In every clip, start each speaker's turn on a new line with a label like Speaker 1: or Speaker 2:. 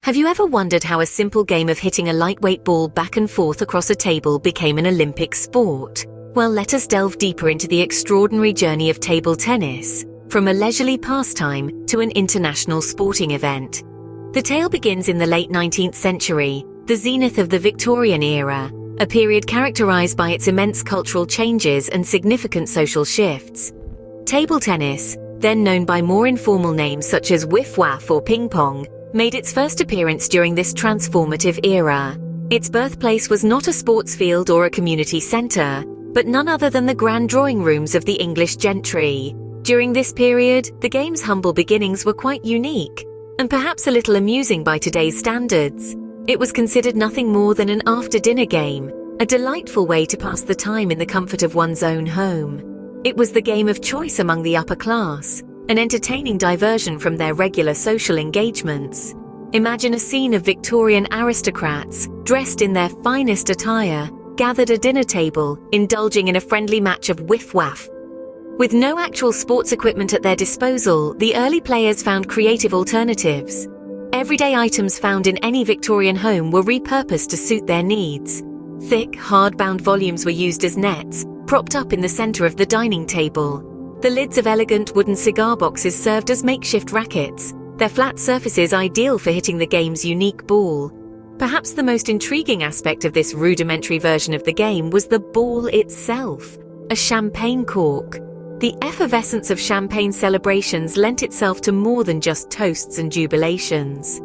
Speaker 1: Have you ever wondered how a simple game of hitting a lightweight ball back and forth across a table became an Olympic sport? Well, let us delve deeper into the extraordinary journey of table tennis, from a leisurely pastime to an international sporting event. The tale begins in the late 19th century, the zenith of the Victorian era, a period characterized by its immense cultural changes and significant social shifts. Table tennis, then known by more informal names such as wiff-waff or ping-pong, made its first appearance during this transformative era. Its birthplace was not a sports field or a community centre, but none other than the grand drawing rooms of the English gentry. During this period, the game's humble beginnings were quite unique, and perhaps a little amusing by today's standards. It was considered nothing more than an after-dinner game, a delightful way to pass the time in the comfort of one's own home. It was the game of choice among the upper class, an entertaining diversion from their regular social engagements. Imagine a scene of Victorian aristocrats, dressed in their finest attire, gathered at a dinner table, indulging in a friendly match of whiff-waff. With no actual sports equipment at their disposal, the early players found creative alternatives. Everyday items found in any Victorian home were repurposed to suit their needs. Thick, hardbound volumes were used as nets, propped up in the center of the dining table. The lids of elegant wooden cigar boxes served as makeshift rackets, their flat surfaces ideal for hitting the game's unique ball. Perhaps the most intriguing aspect of this rudimentary version of the game was the ball itself, a champagne cork. The effervescence of champagne celebrations lent itself to more than just toasts and jubilations.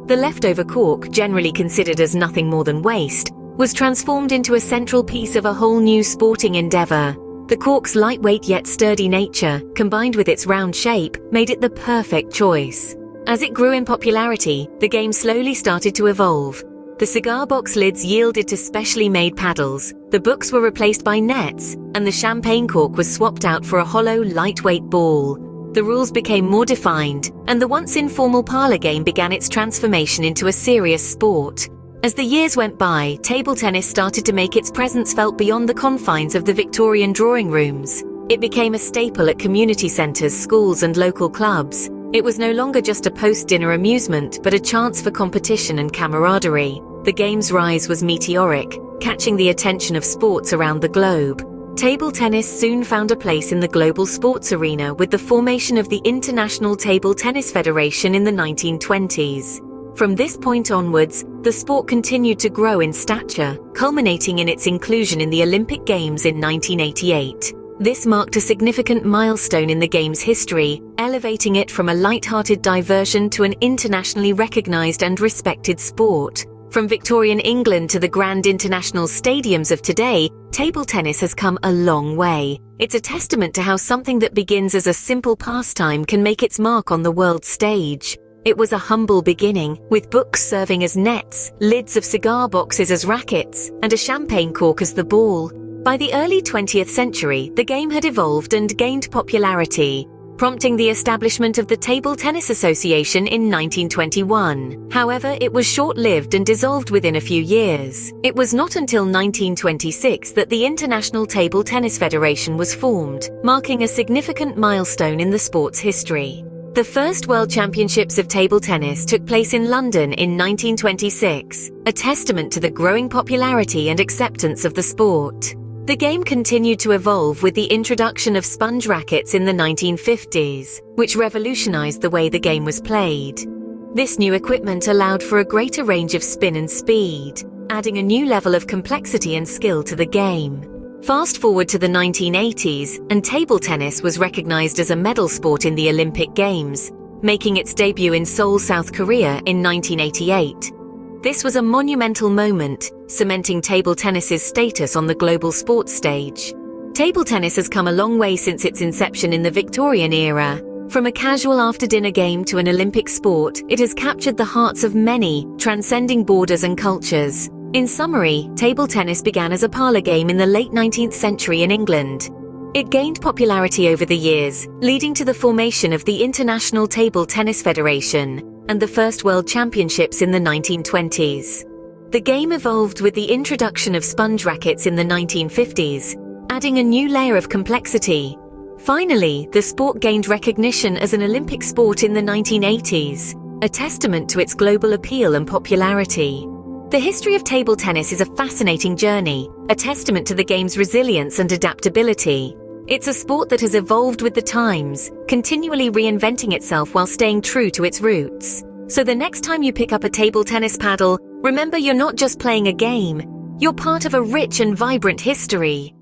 Speaker 1: The leftover cork, generally considered as nothing more than waste, was transformed into a central piece of a whole new sporting endeavor. The cork's lightweight yet sturdy nature, combined with its round shape, made it the perfect choice. As it grew in popularity, the game slowly started to evolve. The cigar box lids yielded to specially made paddles, the books were replaced by nets, and the champagne cork was swapped out for a hollow, lightweight ball. The rules became more defined, and the once informal parlor game began its transformation into a serious sport. As the years went by, table tennis started to make its presence felt beyond the confines of the Victorian drawing rooms. It became a staple at community centres, schools and local clubs. It was no longer just a post-dinner amusement, but a chance for competition and camaraderie. The game's rise was meteoric, catching the attention of sports around the globe. Table tennis soon found a place in the global sports arena with the formation of the International Table Tennis Federation in the 1920s. From this point onwards, the sport continued to grow in stature, culminating in its inclusion in the Olympic Games in 1988. This marked a significant milestone in the game's history, elevating it from a light-hearted diversion to an internationally recognized and respected sport. From Victorian England to the grand international stadiums of today, table tennis has come a long way. It's a testament to how something that begins as a simple pastime can make its mark on the world stage. It was a humble beginning, with books serving as nets, lids of cigar boxes as rackets, and a champagne cork as the ball. By the early 20th century, the game had evolved and gained popularity, prompting the establishment of the Table Tennis Association in 1921. However, it was short-lived and dissolved within a few years. It was not until 1926 that the International Table Tennis Federation was formed, marking a significant milestone in the sport's history. The first World Championships of table tennis took place in London in 1926, a testament to the growing popularity and acceptance of the sport. The game continued to evolve with the introduction of sponge rackets in the 1950s, which revolutionized the way the game was played. This new equipment allowed for a greater range of spin and speed, adding a new level of complexity and skill to the game. Fast forward to the 1980s, and table tennis was recognized as a medal sport in the Olympic Games, making its debut in Seoul, South Korea in 1988. This was a monumental moment, cementing table tennis's status on the global sports stage. Table tennis has come a long way since its inception in the Victorian era. From a casual after-dinner game to an Olympic sport, it has captured the hearts of many, transcending borders and cultures. In summary, table tennis began as a parlor game in the late 19th century in England. It gained popularity over the years, leading to the formation of the International Table Tennis Federation and the first World Championships in the 1920s. The game evolved with the introduction of sponge rackets in the 1950s, adding a new layer of complexity. Finally, the sport gained recognition as an Olympic sport in the 1980s, a testament to its global appeal and popularity. The history of table tennis is a fascinating journey, a testament to the game's resilience and adaptability. It's a sport that has evolved with the times, continually reinventing itself while staying true to its roots. So the next time you pick up a table tennis paddle, remember you're not just playing a game, you're part of a rich and vibrant history.